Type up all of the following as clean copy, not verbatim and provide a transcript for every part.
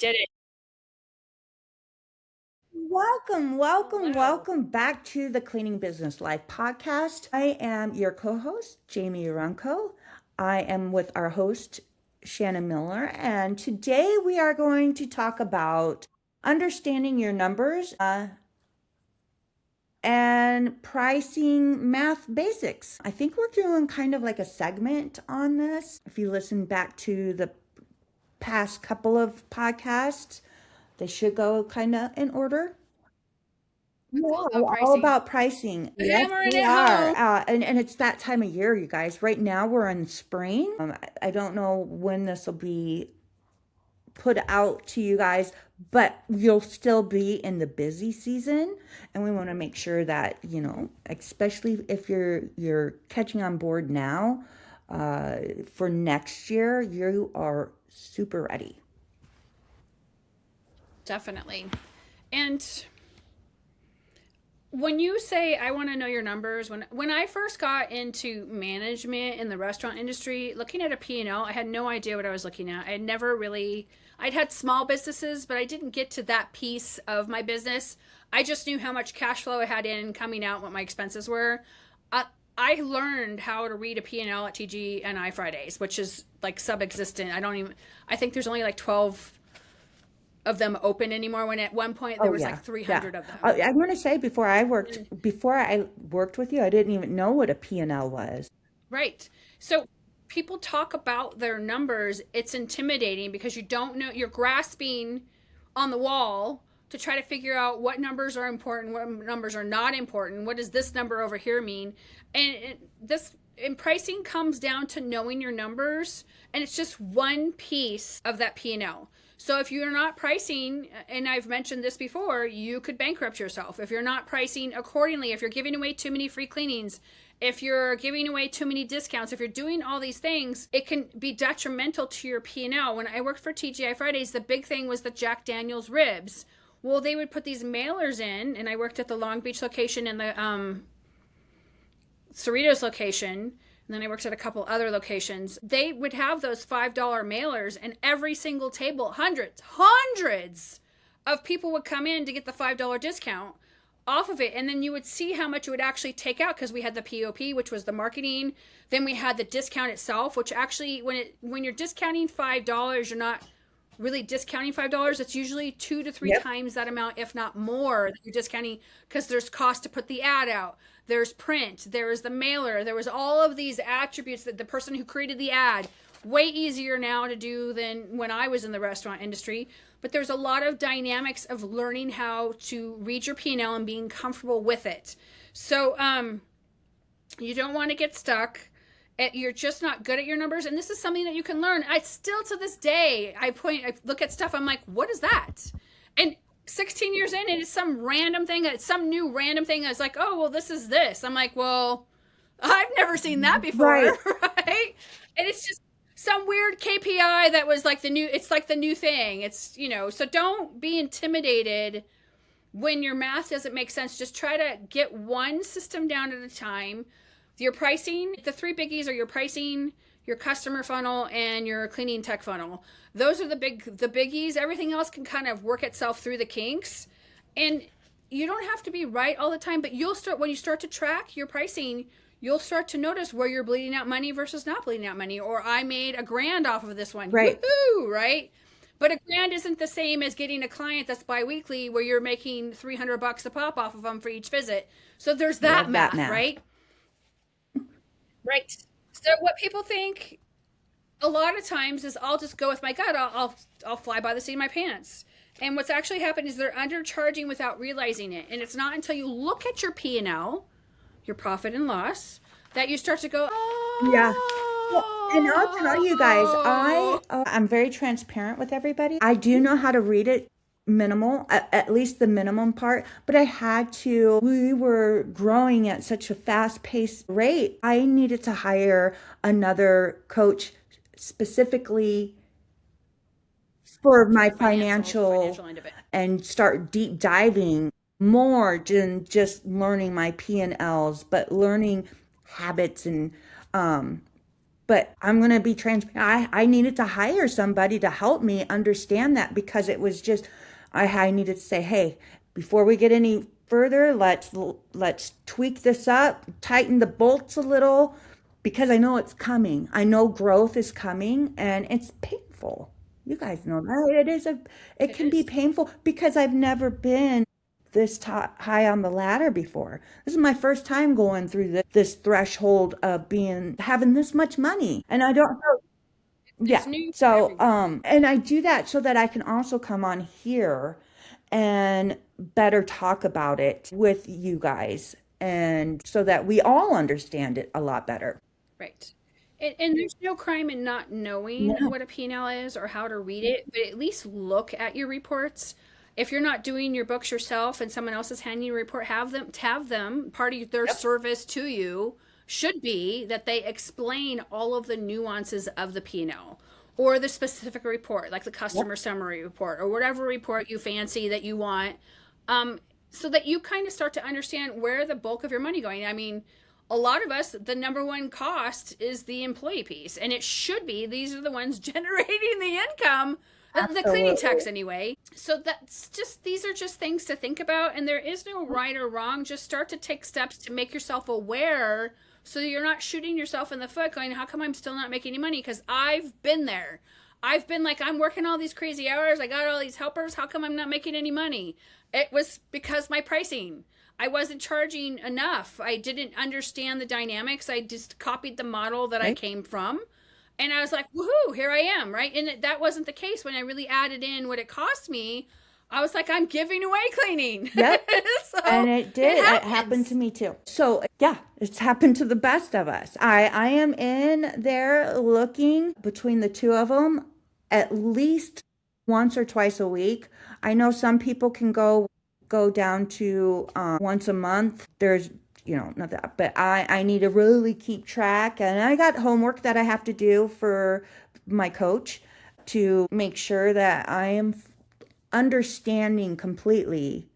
Did it. Hello. Welcome back to the Cleaning Business Life podcast. I am your co host, Jamie Urunko. I am with our host, Shannon Miller, and today we are going to talk about understanding your numbers and pricing math basics. I think we're doing kind of like a segment on this. If you listen back to the past couple of podcasts, they should go kind of in order. It's Yeah, all about we're all pricing. about pricing. Yes, Hammering we it are. home. And it's that time of year, you guys. Right now, we're in spring. I don't know when this will be put out to you guys, but you'll still be in the busy season. And we want to make sure that, especially if you're catching on board now, for next year, you are super ready. Definitely. And when you say I want to know your numbers, when I first got into management in the restaurant industry, looking at a P&L, I had no idea what I was looking at. I had never really I'd had small businesses, but I didn't get to that piece of my business. I just knew how much cash flow I had in, coming out, what my expenses were. Uh, I learned how to read a P&L at TG and I Fridays, which is like sub-existent. I think there's only like 12 of them open anymore, when at one point there Oh was like yeah, yeah. 300 of them. I'm going to say And before I worked with you, I didn't even know what a P&L was. right. So people talk about their numbers. It's intimidating because you don't know, you're grasping on the wall to try to figure out what numbers are important, what numbers are not important. What does this number over here mean? And pricing comes down to knowing your numbers, and it's just one piece of that P&L. So if you're not pricing, and I've mentioned this before, you could bankrupt yourself if you're not pricing accordingly. If you're giving away too many free cleanings, if you're giving away too many discounts, if you're doing all these things, it can be detrimental to your P&L. When I worked for TGI Fridays, the big thing was the Jack Daniel's ribs. Well, they would put these mailers in, and I worked at the Long Beach location and the Cerritos location, and then I worked at a couple other locations. They would have those $5 mailers, and every single table, hundreds of people would come in to get the $5 discount off of it. And then you would see how much it would actually take out, because we had the POP, which was the marketing. Then we had the discount itself, which actually, when you're discounting $5, you're not really discounting $5. It's usually two to three Yep. times that amount, if not more, that you're discounting, because there's cost to put the ad out, there's print, there is the mailer, there was all of these attributes that the person who created the ad, way easier now to do than when I was in the restaurant industry. But there's a lot of dynamics of learning how to read your P&L and being comfortable with it. So you don't want to get stuck. You're just not good at your numbers, and this is something that you can learn. I still, to this day, I look at stuff, I'm like, what is that? And 16 years in, and it's some random thing, it's some new random thing that's like, oh, well, this is this. I'm like, well, I've never seen that before. Right. Right? And it's just some weird KPI that was like it's like the new thing. So don't be intimidated when your math doesn't make sense. Just try to get one system down at a time. Your pricing, the three biggies are your pricing, your customer funnel, and your cleaning tech funnel. Those are the biggies. Everything else can kind of work itself through the kinks. And you don't have to be right all the time, but when you start to track your pricing, you'll start to notice where you're bleeding out money versus not bleeding out money. Or I made $1,000 off of this one. Right. Woohoo, right? But $1,000 isn't the same as getting a client that's biweekly, where you're making $300 a pop off of them for each visit. So there's that Love that math, math. right? Right. So what people think a lot of times is, I'll just go with my gut. I'll fly by the seat of my pants. And what's actually happened is they're undercharging without realizing it. And it's not until you look at your P&L, your profit and loss, that you start to go, Yeah. Well, and I'll tell you guys, oh. I'm very transparent with everybody. I do know how to read it minimal, at least the minimum part, but I had to. We were growing at such a fast paced rate. I needed to hire another coach specifically for my Financial financial end of it. and start deep diving more than just learning my P&Ls, but learning habits and but I'm going to be transparent. I needed to hire somebody to help me understand that, because it was just, I needed to say, hey, before we get any further, let's tweak this up, tighten the bolts a little, because I know it's coming. I know growth is coming, and it's painful. You guys know that it It can be is. painful, because I've never been this high on the ladder before. This is my first time going through this threshold of being having this much money, and I don't know. It's Yeah. new for So, everyone. and I do that so that I can also come on here and better talk about it with you guys, and so that we all understand it a lot better. Right. And there's no crime in not knowing Yeah. what a P&L is or how to read it, but at least look at your reports. If you're not doing your books yourself and someone else is handing you a report, have them part of their Yep. service to you should be that they explain all of the nuances of the P&L or the specific report, like the Yep. customer summary report or whatever report you fancy that you want, um, so that you kind of start to understand where the bulk of your money going. I mean, a lot of us, the number one cost is the employee piece, and it should be. These are the ones generating the income, the cleaning Absolutely. techs anyway. So that's just, these are just things to think about, and there is no right or wrong. Just start to take steps to make yourself aware, so you're not shooting yourself in the foot going, how come I'm still not making any money? Because I've been there. I've been like, I'm working all these crazy hours, I got all these helpers, how come I'm not making any money? It was because my pricing, I wasn't charging enough. I didn't understand the dynamics. I just copied the model that I Right. came from. And I was like, woohoo, here I am, right? And that wasn't the case when I really added in what it cost me. I was like, I'm giving away cleaning. Yep. And So it it did. It happened to happens. me too. So yeah, it's happened to the best of us. I am in there looking between the two of them at least once or twice a week. I know some people can go down to once a month. There's not that, but I need to really keep track, and I got homework that I have to do for my coach to make sure that I am understanding completely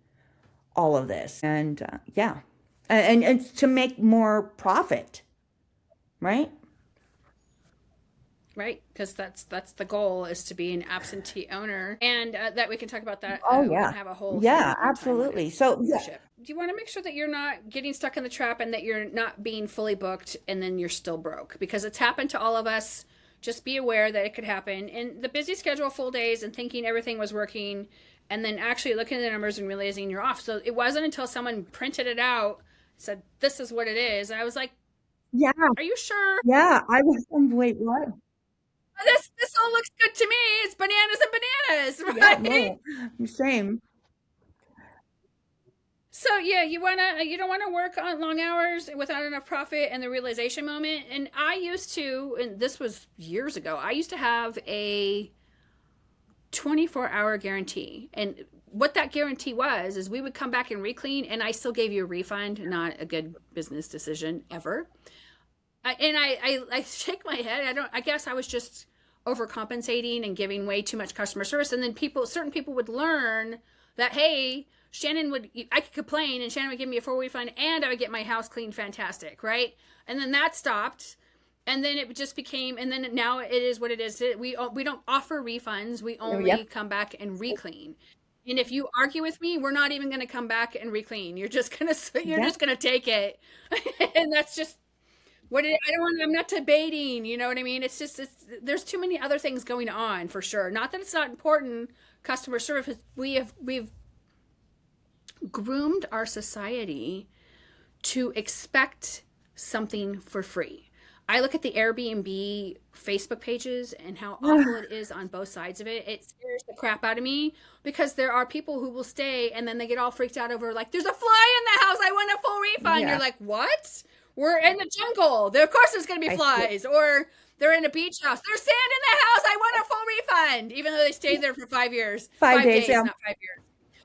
all of this, and yeah, and to make more profit, right? Right, because that's the goal, is to be an absentee owner, and that we can talk about that. Oh We're yeah, gonna have a whole yeah, segment one time on absolutely. So yeah, ownership. Do you want to make sure that you're not getting stuck in the trap and that you're not being fully booked and then you're still broke? Because it's happened to all of us. Just be aware that it could happen. And the busy schedule, full days, and thinking everything was working, and then actually looking at the numbers and realizing you're off. So it wasn't until someone printed it out, said, "This is what it is." And I was like, yeah, "Are you sure? yeah. I was. Wait, what? This all looks good to me. It's bananas and bananas, Yeah, right?" no, same. So yeah, you don't wanna work on long hours without enough profit and the realization moment. And I used to, and this was years ago, I used to have a 24-hour guarantee. And what that guarantee was is we would come back and reclean, and I still gave you a refund. Not a good business decision ever. I shake my head. I guess I was just overcompensating and giving way too much customer service. And then certain people would learn that, hey, I could complain and Shannon would give me a full refund and I would get my house cleaned fantastic, right? And then that stopped. And then it just became, and then now it is what it is. We don't offer refunds. We only Yep. come back and reclean. And if you argue with me, we're not even going to come back and reclean. You're Yeah. just gonna take it, and that's just I don't want. I'm not debating. You know what I mean? There's too many other things going on for sure. Not that it's not important. Customer service. We've groomed our society to expect something for free. I look at the Airbnb Facebook pages and how awful it is on both sides of it. It scares the crap out of me because there are people who will stay and then they get all freaked out over, like, there's a fly in the house, I want a full refund. You're Yeah. like, what? We're in the jungle. Of course there's going to be I see. flies. Or they're in a beach house. There's sand in the house. I want a full refund, even though they stayed there for 5 years, 5 days. 5 days, Yeah. not 5 years.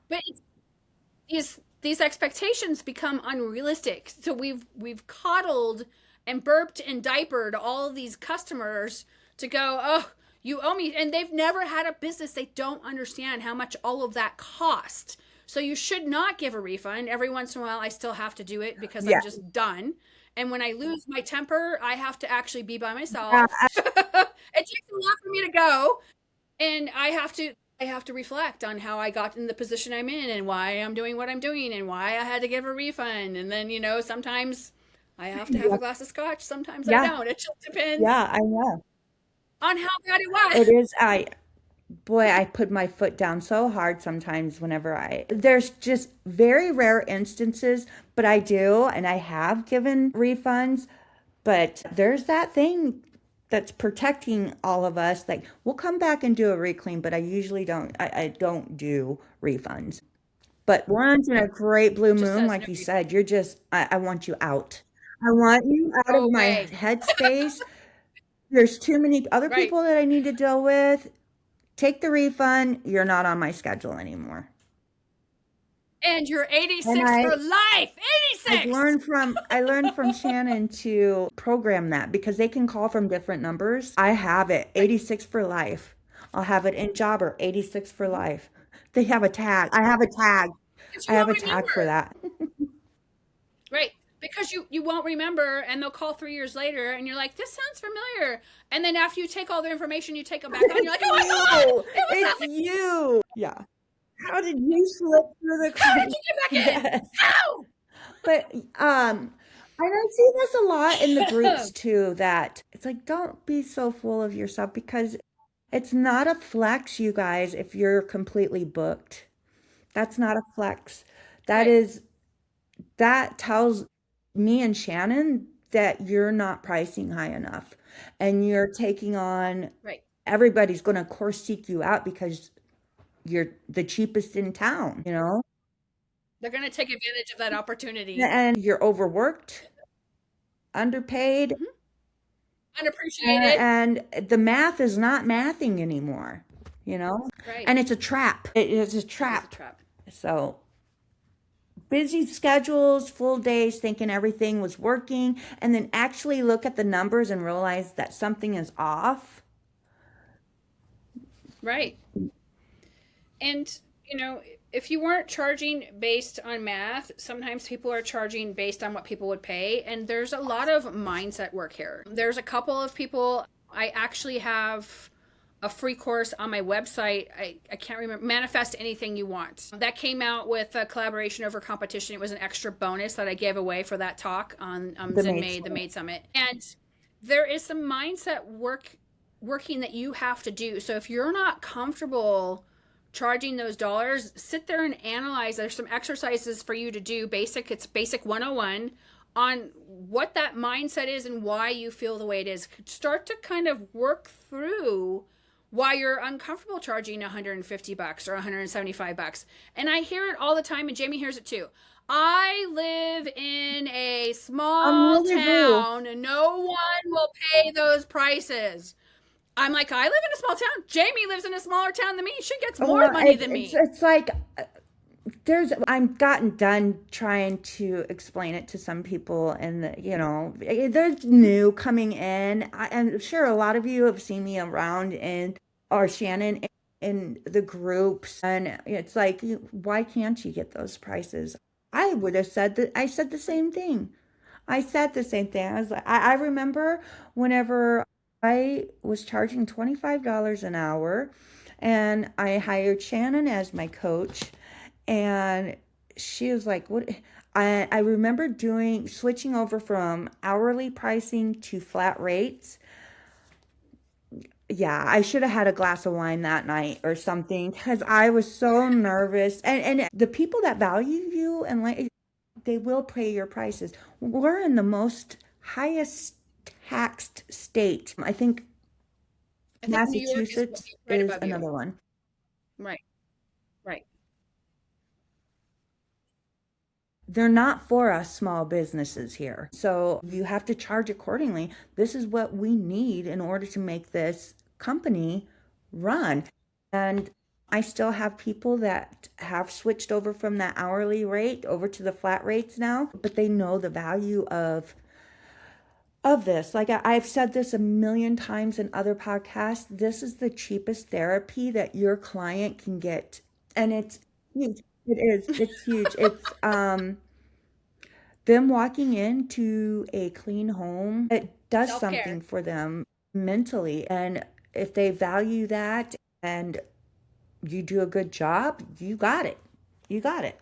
But these expectations become unrealistic. So we've coddled and burped and diapered all of these customers to go, oh, you owe me, and they've never had a business. They don't understand how much all of that cost. So you should not give a refund. Every once in a while, I still have to do it because I'm Yeah. just done. And when I lose my temper, I have to actually be by Yeah, myself. It takes a lot for me to go, and I have to reflect on how I got in the position I'm in and why I'm doing what I'm doing and why I had to give a refund. And then, sometimes I have to have yeah, a glass of scotch, sometimes I yeah, don't. It just depends yeah, I know. on how bad it It was. is, boy, I put my foot down so hard sometimes whenever there's just very rare instances, but I do, and I have given refunds, but there's that thing that's protecting all of us. Like, we'll come back and do a reclaim, but I usually I don't do refunds. But once in a great blue Just moon, says no like you refund. said, I want you out. I want you out Go of my away. headspace. There's too many other Right. people that I need to deal with. Take the refund. You're not on my schedule anymore. And you're And 86 for life. 86. I learned from Shannon to program that because they can call from different numbers. I have it Right. 86 for life. I'll have it in Jobber 86 for Mhm. life. They have a tag. I have a tag. Because I you have won't a tag for remember. that. Right. Because you won't remember, and they'll call 3 years later, and you're like, this sounds familiar. And then after you take all their information, you take them back on, you're It's like, oh my God, you. it was It's that. you. Yeah. How did you slip through the How did cracks? you get back in? Yes. How? But and I see this a lot in the groups too, that it's like, don't be so full of yourself because it's not a flex, you guys, if you're completely booked. That's not a flex. That Right. is, that tells me and Shannon that you're not pricing high enough and you're taking on, Right. everybody's going to, of course, seek you out because you're the cheapest in town, you know? They're going to take advantage of that opportunity. And you're overworked, underpaid, Hmm. Unappreciated. and the math is not mathing anymore, you know? Right. And it's a trap. It is a It is a trap. trap. So busy schedules, full days, thinking everything was working, and then actually look at the numbers and realize that something is off. Right. And, if you weren't charging based on math, sometimes people are charging based on what people would pay. And there's a lot of mindset work here. There's a couple of people, I actually have a free course on my website. I can't remember, Manifest Anything You Want. That came out with a collaboration over competition. It was an extra bonus that I gave away for that talk on The Zen mates. Maid, the Maid Summit. And there is some mindset working that you have to do. So if you're not comfortable charging those dollars, sit there and analyze. There's some exercises for you to do. It's basic 101 on what that mindset is and why you feel the way it is. Start to kind of work through why you're uncomfortable charging $150 or $175. And I hear it all the time, and Jamie hears it too. I live in a small Really do. town and no one will pay those prices. I'm like, I live in a small town. Jamie lives in a smaller town than me. She gets more Well, money than me. it's like I'm gotten done trying to explain it to some people, and they're new coming in. I'm sure a lot of you have seen me around in or Shannon in the groups, and it's like, why can't you get those prices? I would have said that. I said the same thing. I said the same thing. I was like, I remember whenever I was charging $25 an hour, and I hired Shannon as my coach, and she was like, "What?" I remember switching over from hourly pricing to flat rates. Yeah, I should have had a glass of wine that night or something because I was so nervous. And the people that value you and like, they will pay your prices. We're in the most highest taxed state. I think I think New York is Massachusetts right is above you. another one. Right, right. They're not for us small businesses here. So you have to charge accordingly. This is what we need in order to make this company run. And I still have people that have switched over from that hourly rate over to the flat rates now, but they know the value of this. Like I've said this a million times in other podcasts, this is the cheapest therapy that your client can get. And it's huge. It is. It's huge. It's them walking into a clean home, it does Self-care. something for them mentally. And if they value that and you do a good job, you got it. You got it.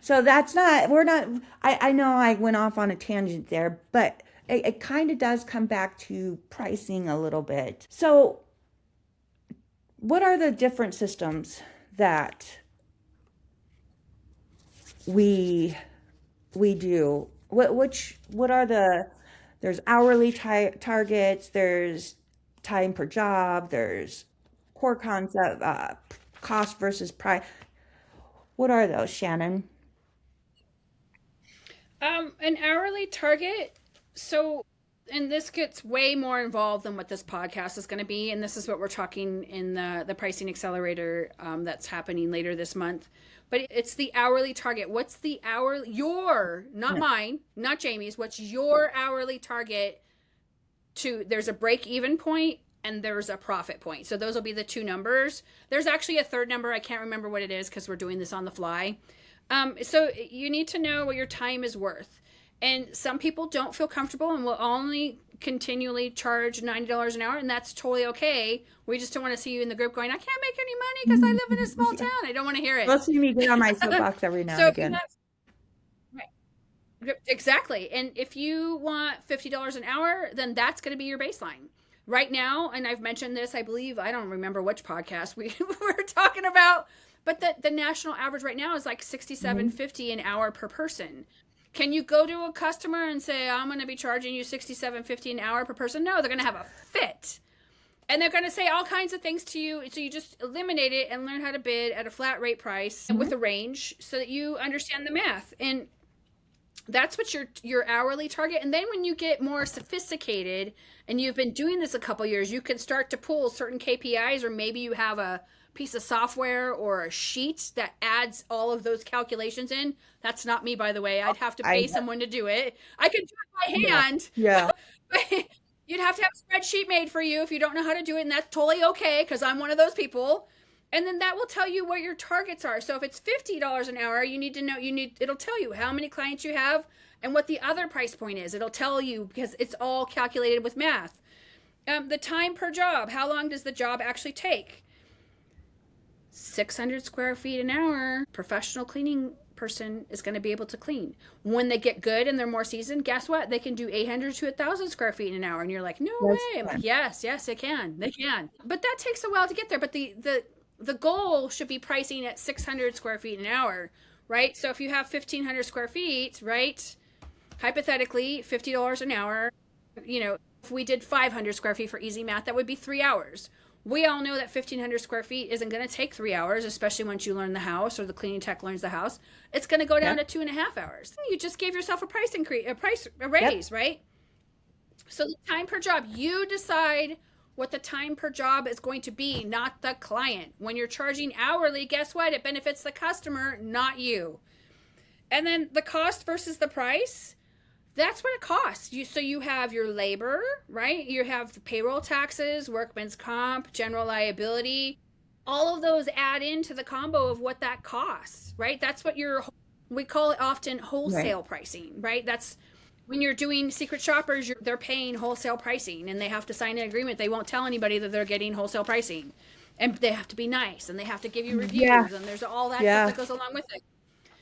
So that's not, we're not, I know I went off on a tangent there, but it kind of does come back to pricing a little bit. So, what are the different systems that we do? What are there's hourly targets, there's time per job, there's core concept, cost versus price. What are those, Shannon? An hourly target. So, and this gets way more involved than what this podcast is going to be. And this is what we're talking in the Pricing Accelerator that's happening later this month. But it's the hourly target. What's the hourly, not mine, not Jamie's, what's your hourly target there's a break even point and there's a profit point. So those will be the two numbers. There's actually a third number. I can't remember what it is because we're doing this on the fly. So you need to know what your time is worth. And some people don't feel comfortable and will only continually charge $90 an hour, and that's totally okay. We just don't want to see you in the group going, I can't make any money because I live in a small town. I don't want to hear it. You'll see me get on my soapbox every now and again. Right. Exactly. And if you want $50 an hour, then that's going to be your baseline. Right now, and I've mentioned this, I believe, I don't remember which podcast we were talking about, but the national average right now is like $67.50 an hour per person. Can you go to a customer and say, I'm going to be charging you $67.50 an hour per person? No, they're going to have a fit. And they're going to say all kinds of things to you. So you just eliminate it and learn how to bid at a flat rate price with a range so that you understand the math. And that's what your hourly target. And then when you get more sophisticated and you've been doing this a couple years, you can start to pull certain KPIs, or maybe you have a piece of software or a sheet that adds all of those calculations in. That's not me, by the way. I'd have to pay someone to do it. I could do it by hand. Yeah. But you'd have to have a spreadsheet made for you if you don't know how to do it. And that's totally okay, because I'm one of those people. And then that will tell you what your targets are. So if it's $50 an hour, you need to know, it'll tell you how many clients you have and what the other price point is. It'll tell you because it's all calculated with math. The time per job, how long does the job actually take? 600 square feet an hour, professional cleaning person is going to be able to clean. When they get good and they're more seasoned, guess what? They can do 800 to 1,000 square feet an hour. And you're like, no way. I'm like, yes, they can. They can. But that takes a while to get there. But the goal should be pricing at 600 square feet an hour, right? So if you have 1,500 square feet, right, hypothetically, $50 an hour, if we did 500 square feet for easy math, that would be 3 hours. We all know that 1,500 square feet isn't going to take 3 hours, especially once you learn the house or the cleaning tech learns the house. It's going to go down to 2.5 hours. You just gave yourself a price increase, a raise, right? So the time per job, you decide what the time per job is going to be, not the client. When you're charging hourly, guess what? It benefits the customer, not you. And then the cost versus the price, that's what it costs. So you have your labor, right? You have the payroll taxes, workman's comp, general liability. All of those add into the combo of what that costs, right? That's what we call it often wholesale pricing, right? That's when you're doing secret shoppers, they're paying wholesale pricing and they have to sign an agreement. They won't tell anybody that they're getting wholesale pricing, and they have to be nice and they have to give you reviews and there's all that stuff that goes along with it.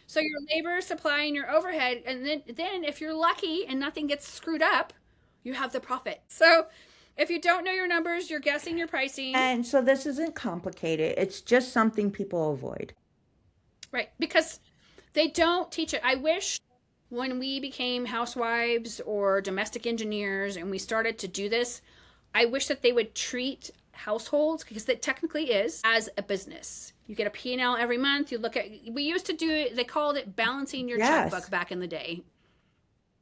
So your labor, supply, and your overhead, and then if you're lucky and nothing gets screwed up, you have the profit. So if you don't know your numbers, you're guessing your pricing. And so this isn't complicated. It's just something people avoid. Right, because they don't teach it. I wish when we became housewives or domestic engineers and we started to do this, I wish that they would treat households, because it technically is, as a business. You get a P&L every month. You look at, we used to do it, they called it balancing your checkbook back in the day.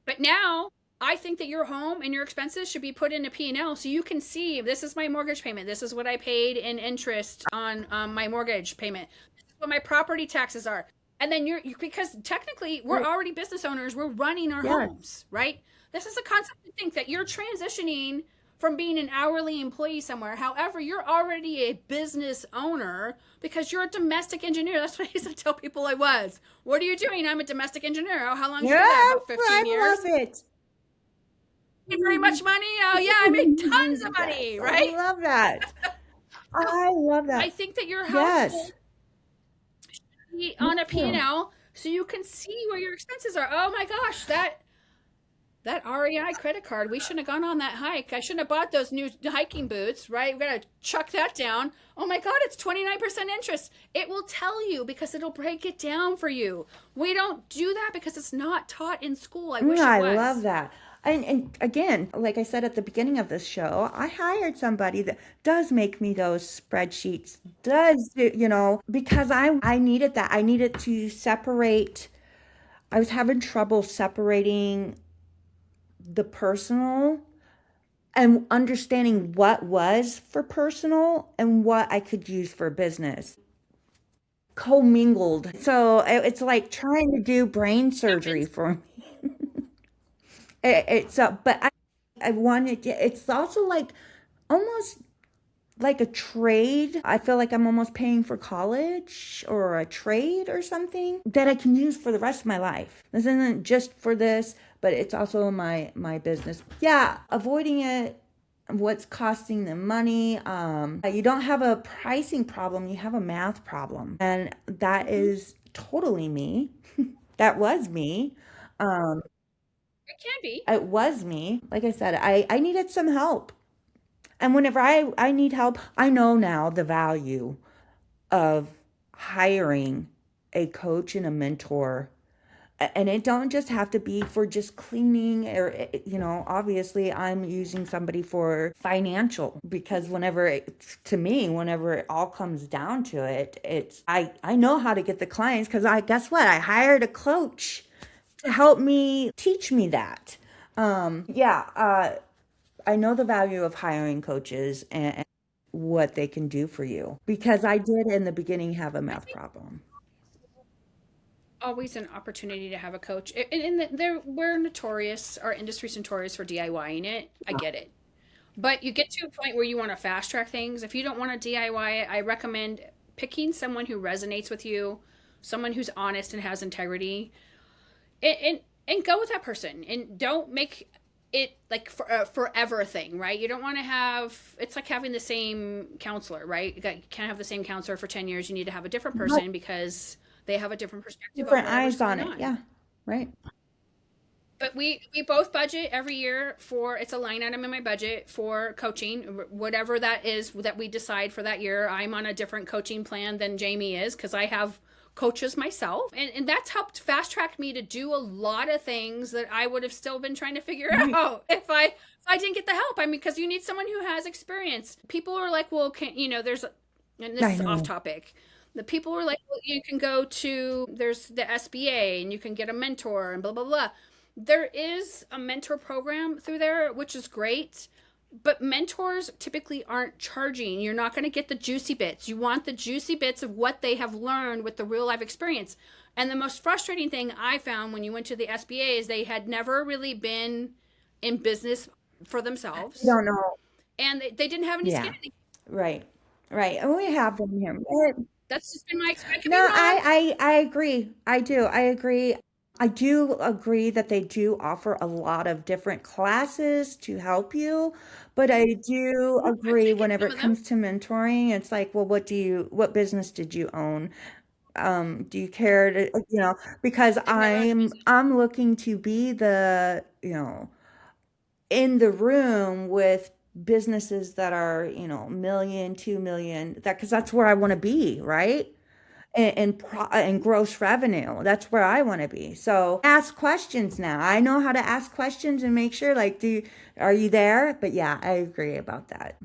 But now I think that your home and your expenses should be put in a P&L so you can see, this is my mortgage payment. This is what I paid in interest on my mortgage payment. This is what my property taxes are. And then because technically we're already business owners, we're running our homes, right? This is a concept to think that you're transitioning from being an hourly employee somewhere. However, you're already a business owner because you're a domestic engineer. That's what I used to tell people I was. What are you doing? I'm a domestic engineer. Oh, how long did you Yeah, do that? About I 15 years. love it. Very much money. Oh, yeah, I made tons of Yes, money, I right? love that. So I love I that. think that your Yes, household be me on a too. P&L so you can see where your expenses are. Oh my gosh, that REI credit card, we shouldn't have gone on that hike. I shouldn't have bought those new hiking boots, right? We gotta chuck that down. Oh my God, it's 29% interest. It will tell you because it'll break it down for you. We don't do that because it's not taught in school. I wish it I love was. that. And again, like I said at the beginning of this show, I hired somebody that does make me those spreadsheets, does do, because I needed that. I needed to separate. I was having trouble separating the personal and understanding what was for personal and what I could use for business. Commingled. So it's like trying to do brain surgery Happens. for me. But I wanted, it's also like almost like a trade. I feel like I'm almost paying for college or a trade or something that I can use for the rest of my life. This isn't just for this, but it's also my business. Yeah, avoiding it, what's costing them money. You don't have a pricing problem, you have a math problem. And that Mm-hmm. is totally me. That was me. Um, It can be. it was me. Like I said, I needed some help. And whenever I need help, I know now the value of hiring a coach and a mentor. And it don't just have to be for just cleaning or, obviously I'm using somebody for financial because to me, whenever it all comes down to it, I know how to get the clients because guess what? I hired a coach to help me teach me that. Yeah, I know the value of hiring coaches and what they can do for you because I did in the beginning have a I math think problem. always an opportunity to have a coach. We're notorious, our industry's notorious for DIYing it. I get it. But you get to a point where you want to fast track things. If you don't want to DIY it, I recommend picking someone who resonates with you, someone who's honest and has integrity, and go with that person. And don't make it like for a forever thing, right? You don't want to have it's like having the same counselor, right? You can't have the same counselor for 10 years. You need to have a different But person because they have a different perspective on different whatever's eyes on going it. on. Yeah. Right. But we both budget every year for it's a line item in my budget for coaching, whatever that is that we decide for that year. I'm on a different coaching plan than Jamie is because I have coaches myself, and that's helped fast track me to do a lot of things that I would have still been trying to figure Right. out if I didn't get the help. I mean, because you need someone who has experience. People are like, well, there's, and this I is off know. topic. The people are like, well, you can go to there's the SBA and you can get a mentor and blah blah blah. There is a mentor program through there, which is great. But mentors typically aren't charging. You're not going to get the juicy bits. You want the juicy bits of what they have learned with the real life experience. And the most frustrating thing I found when you went to the SBA is they had never really been in business for I themselves don't know. and they didn't have any skin Yeah. in the game. Right. Right. And we have them here. That's just been my experience. I could No, be wrong. I agree. I do. I agree. I do agree that they do offer a lot of different classes to help you, but I do I've agree taken whenever some it of them. comes to mentoring, it's like, well, what business did you own? Do you care to, because I've never owned a business. I'm looking to be in the room with businesses that are, million, 2 million, because that's where I want to be, right? And gross revenue. That's where I want to be. So ask questions now. I know how to ask questions and make sure, like, are you there? But yeah, I agree about that.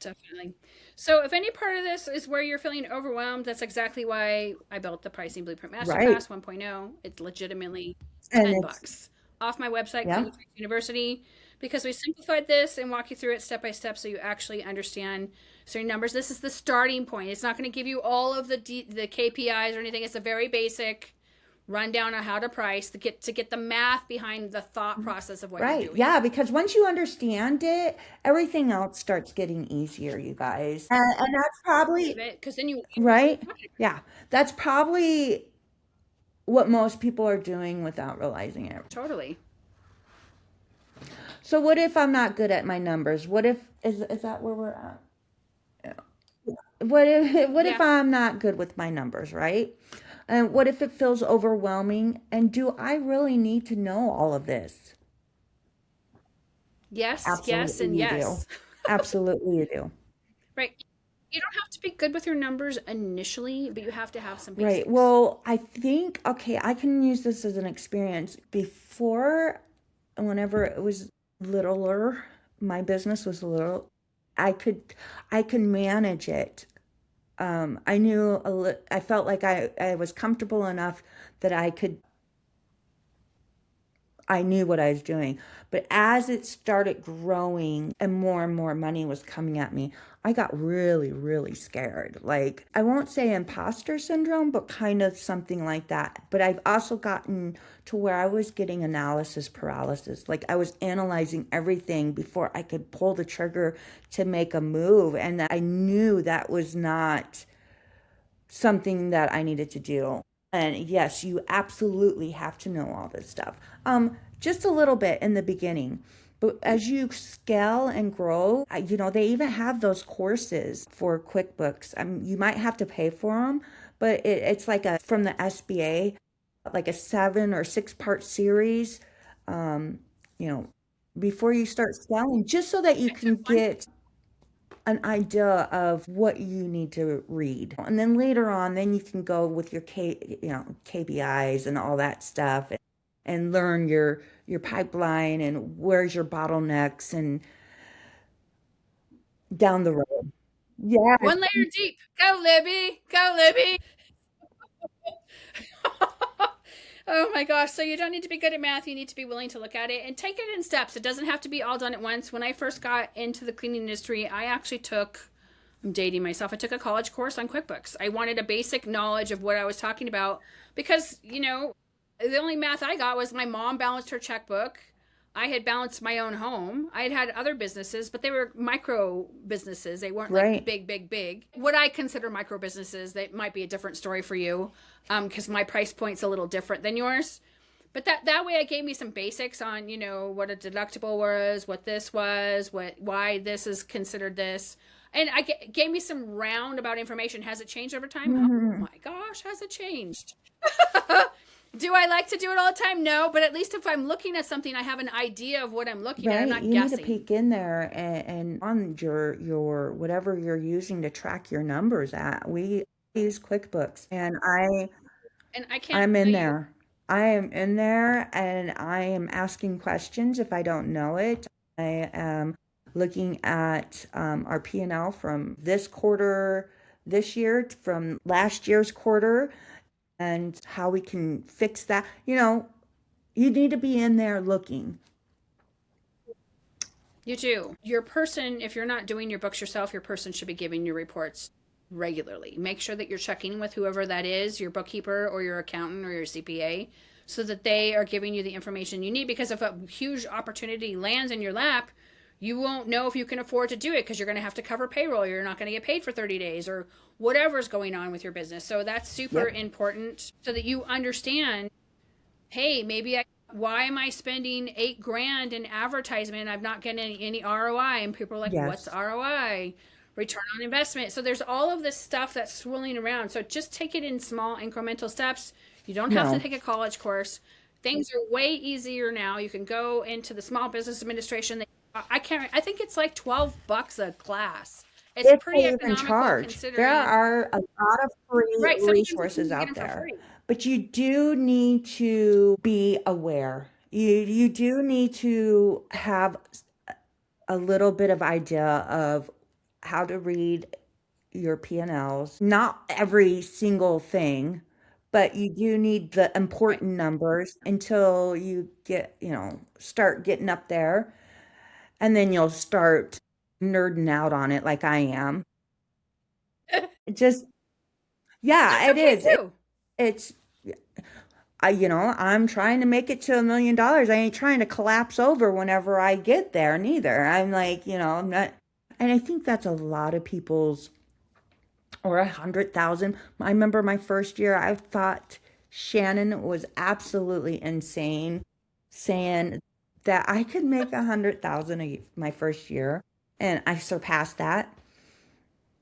Definitely. So if any part of this is where you're feeling overwhelmed, that's exactly why I built the Pricing Blueprint Right. Masterclass 1.0. It's legitimately And 10 it's, bucks off my website, yeah, Clean Freaks University, because we simplified this and walk you through it step by step so you actually understand certain numbers. This is the starting point. It's not going to give you all of the KPIs or anything. It's a very basic rundown on how to price to get the math behind the thought process of what you're Right. doing. Yeah, because once you understand it, everything else starts getting easier, you guys. And that's probably Because then you right. Yeah. That's probably what most people are doing without realizing it. totally. So what if I'm not good at my numbers? What if is that where we're at? What if Yeah. I'm not good with my numbers, right? And what if it feels overwhelming? And do I really need to know all of this? Yes, yes, Absolutely and you do. yes. Absolutely you do. Right. You don't have to be good with your numbers initially, but you have to have some Right. basics. Well, I think, okay, I can use this as an experience. Before, whenever it was littler, my business was little, I could, I could manage it. I felt like I was comfortable enough that I knew what I was doing. But as it started growing and more money was coming at me, I got really, really scared. Like, I won't say imposter syndrome, but kind of something like that. But I've also gotten to where I was getting analysis paralysis. Like, I was analyzing everything before I could pull the trigger to make a move. And I knew that was not something that I needed to do. And yes, you absolutely have to know all this stuff. Just a little bit in the beginning. But as you scale and grow, they even have those courses for QuickBooks. You might have to pay for them, but it's like from the SBA, like a 7 or 6 part series, um, you know, before you start scaling, just so that you can get an idea of what you need to read. And then later on, then you can go with your KBIs and all that stuff and learn your pipeline and where's your bottlenecks and down the road. Yeah. One layer deep. Go, Libby. Go, Libby. Oh my gosh. So you don't need to be good at math. You need to be willing to look at it and take it in steps. It doesn't have to be all done at once. When I first got into the cleaning industry, I'm dating myself. I took a college course on QuickBooks. I wanted a basic knowledge of what I was talking about because, the only math I got was my mom balanced her checkbook. I had balanced my own home. I had had other businesses, but they were micro businesses. They weren't like Right. big, big, big. What I consider micro businesses, that might be a different story for you, because my price point's a little different than yours. But that way, it gave me some basics on what a deductible was, what this was, why this is considered this, and gave me some roundabout information. Has it changed over time? Oh Mhm. my gosh, has it changed? Do I like to do it all the time? No, but at least if I'm looking at something, I have an idea of what I'm looking at. I'm Right. not You need to guessing. peek in there and on your whatever you're using to track your numbers at. We use QuickBooks and And I can't I'm in tell you. there. I am in there and I am asking questions if I don't know it. I am looking at our P&L from this quarter, this year, from last year's quarter, and how we can fix that. You need to be in there looking. You do. Your person, if you're not doing your books yourself, your person should be giving you reports regularly. Make sure that you're checking with whoever that is, your bookkeeper or your accountant or your CPA, so that they are giving you the information you need. Because if a huge opportunity lands in your lap, you won't know if you can afford to do it because you're going to have to cover payroll. You're not going to get paid for 30 days or whatever's going on with your business. So that's super Yep. important so that you understand, hey, why am I spending 8 grand in advertisement? I'm not getting any ROI. And people are like, what's Yes. ROI? Return on investment. So there's all of this stuff that's swirling around. So just take it in small incremental steps. You don't have to No. take a college course. Things are way easier now. You can go into the small business administration. I think it's like $12 a class. It's If pretty they even economical charge, there considering, are a lot of free right? Sometimes you resources can get out them for there, free. but you do need to be aware. You do need to have a little bit of idea of how to read your P&Ls. Not every single thing, but you do need the Right. important numbers until you start getting up there, and then you'll start nerding out on it like I am. It just, That's yeah, it okay is. too. It's I'm trying to make it to $1 million. I ain't trying to collapse over whenever I get there, neither. I'm like, I'm not, and I think that's a lot of people's, or 100,000. I remember my first year, I thought Shannon was absolutely insane saying that I could make 100,000 my first year, and I surpassed that.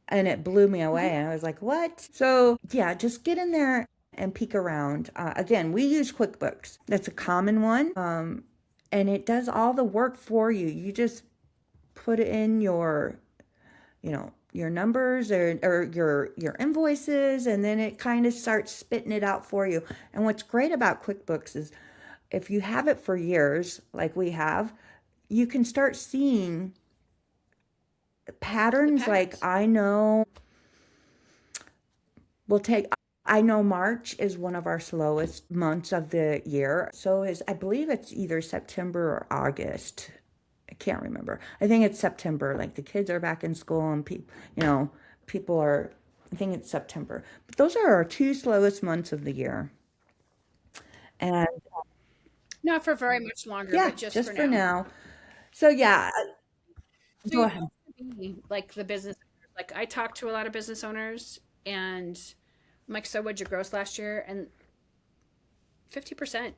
And it blew me away. And I was like, what? So, yeah, just get in there and peek around. Again, we use QuickBooks. That's a common one. And it does all the work for you. You just put in your numbers or your invoices, and then it kind of starts spitting it out for you. And what's great about QuickBooks is if you have it for years, like we have, you can start seeing The patterns. Like patterns. we'll take I know March is one of our slowest months of the year. So is I believe it's either September or August. I can't remember. I think it's September. Like the kids are back in school and people are, I think it's September. But those are our two slowest months of the year. And Not for very much longer, yeah, but just for just for now. now. So yeah, So go you ahead. have to be like the business owners. Like I talk to a lot of business owners and I'm like, so what'd you gross last year? And 50%.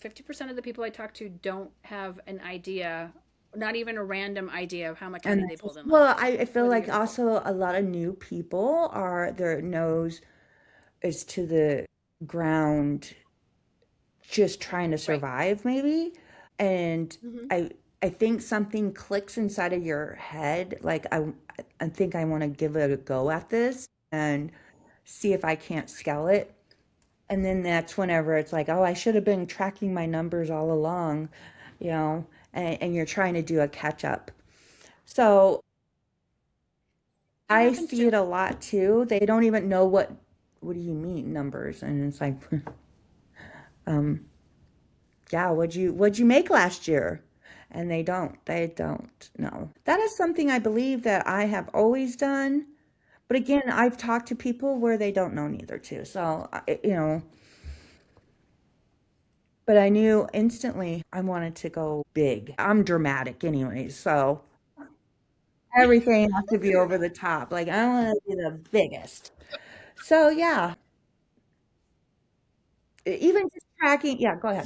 50% of the people I talk to don't have an idea, not even a random idea of how much And money they that's pulled just, in last well, year I feel or the like year before. also a lot of new people their nose is to the ground just trying to Right. survive maybe. And Hmm. I think something clicks inside of your head like I think I want to give it a go at this and see if I can't scale it. And then that's whenever it's like, oh, I should have been tracking my numbers all along, and you're trying to do a catch up. So That I happens see too. it a lot too. They don't even know what do you mean numbers? And it's like, um, yeah, what'd you make last year? And they don't know. That is something I believe that I have always done. But again, I've talked to people where they don't know neither too. So, but I knew instantly I wanted to go big. I'm dramatic anyway, so everything has to be over the top. Like I want to be the biggest. So yeah, even just tracking. Yeah, go ahead.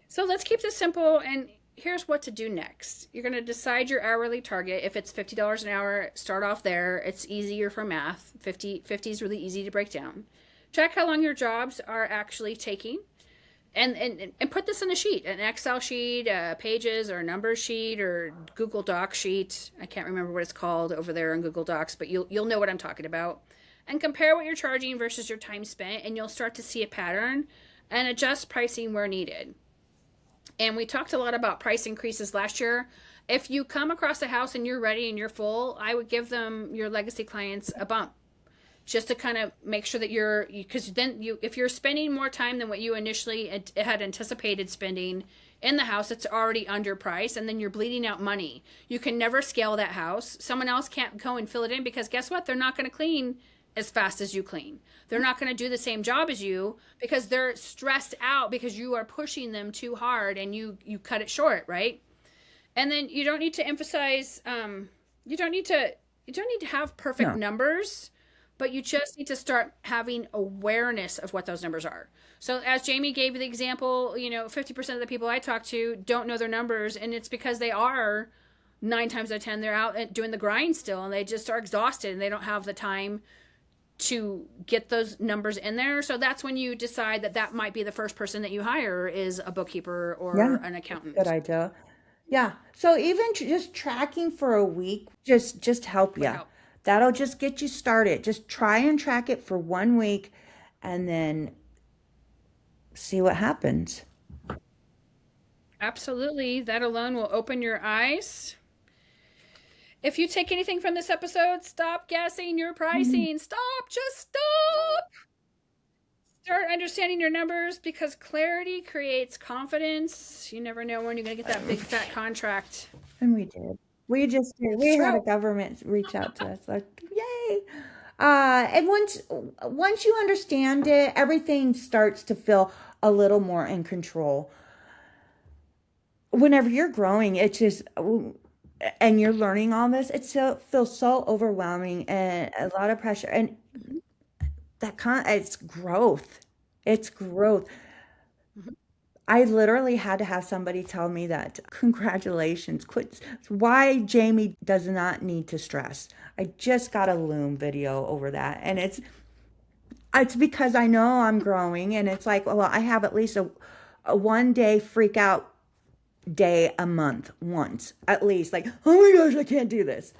So let's keep this simple and here's what to do next. You're going to decide your hourly target. If it's $50 an hour, start off there. It's easier for math. 50 is really easy to break down. Track how long your jobs are actually taking and put this in a sheet, an Excel sheet, pages or a number sheet or Google Doc sheet. I can't remember what it's called over there on Google Docs, but you'll know what I'm talking about. And compare what you're charging versus your time spent, and you'll start to see a pattern and adjust pricing where needed. And we talked a lot about price increases last year. If you come across a house and you're ready and you're full, I would give them your legacy clients a bump just to kind of make sure that because then if you're spending more time than what you initially had anticipated spending in the house, it's already underpriced and then you're bleeding out money. You can never scale that house. Someone else can't go and fill it in because guess what, they're not going to clean as fast as you clean. They're not going to do the same job as you because they're stressed out because you are pushing them too hard and you cut it short, right? And then you don't need to emphasize you don't need to you don't need to have perfect No. numbers, but you just need to start having awareness of what those numbers are. So as Jamie gave the example, 50% of the people I talk to don't know their numbers, and it's because they are 9 times out of 10 they're out doing the grind still, and they just are exhausted and they don't have the time to get those numbers in there. So that's when you decide that that might be the first person that you hire is a bookkeeper Yeah, or an that's a good accountant. idea. Yeah. So even just tracking for a week just help Would you. help. That'll just get you started. Just try and track it for 1 week and then see what happens. Absolutely. That alone will open your eyes. If you take anything from this episode, stop guessing your Mhm. pricing. Stop. Just stop. Start understanding your numbers because clarity creates confidence. You never know when you're going to get that big fat contract. And we did. We just did. It's We had a true. government reach out to us like, yay. And once you understand it, everything starts to feel a little more in control. Whenever you're growing, it's just and you're learning all this, it so feels so overwhelming and a lot of pressure. And Mhm. it's growth. It's growth. Mhm. I literally had to have somebody tell me that congratulations, quit. Why Jamie does not need to stress. I just got a Loom video over that, and it's because I know I'm growing, and it's like, well, I have at least a 1 day freak out day a month, once at least. Like, oh my gosh, I can't do this.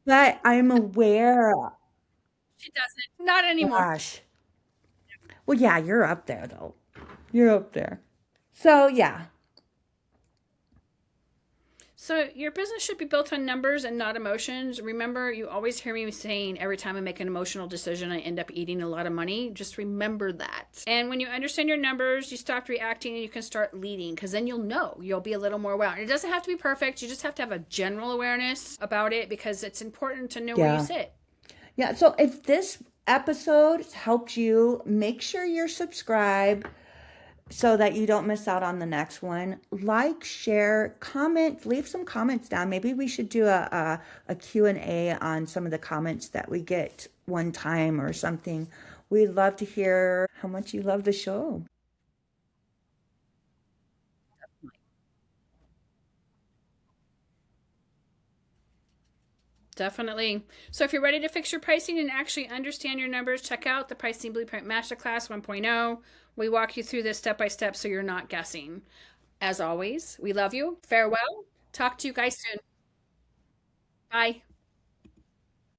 But I'm aware. She doesn't. Not anymore. Gosh, well, yeah, you're up there though. You're up there. So yeah, So your business should be built on numbers and not emotions. Remember, you always hear me saying every time I make an emotional decision, I end up eating a lot of money. Just remember that. And when you understand your numbers, you stop reacting and you can start leading because then you'll know. You'll be a little more aware. It doesn't have to be perfect. You just have to have a general awareness about it because it's important to know where you yeah. sit. Yeah, so if this episode helped you, make sure you're subscribed so that you don't miss out on the next one. Like, share, comment, leave some comments down. Maybe we should do a Q&A on some of the comments that we get one time or something. We'd love to hear how much you love the show. Definitely. So if you're ready to fix your pricing and actually understand your numbers, check out the Pricing Blueprint Masterclass 1.0. We walk you through this step by step so you're not guessing. As always, we love you. Farewell. Talk to you guys soon. Bye.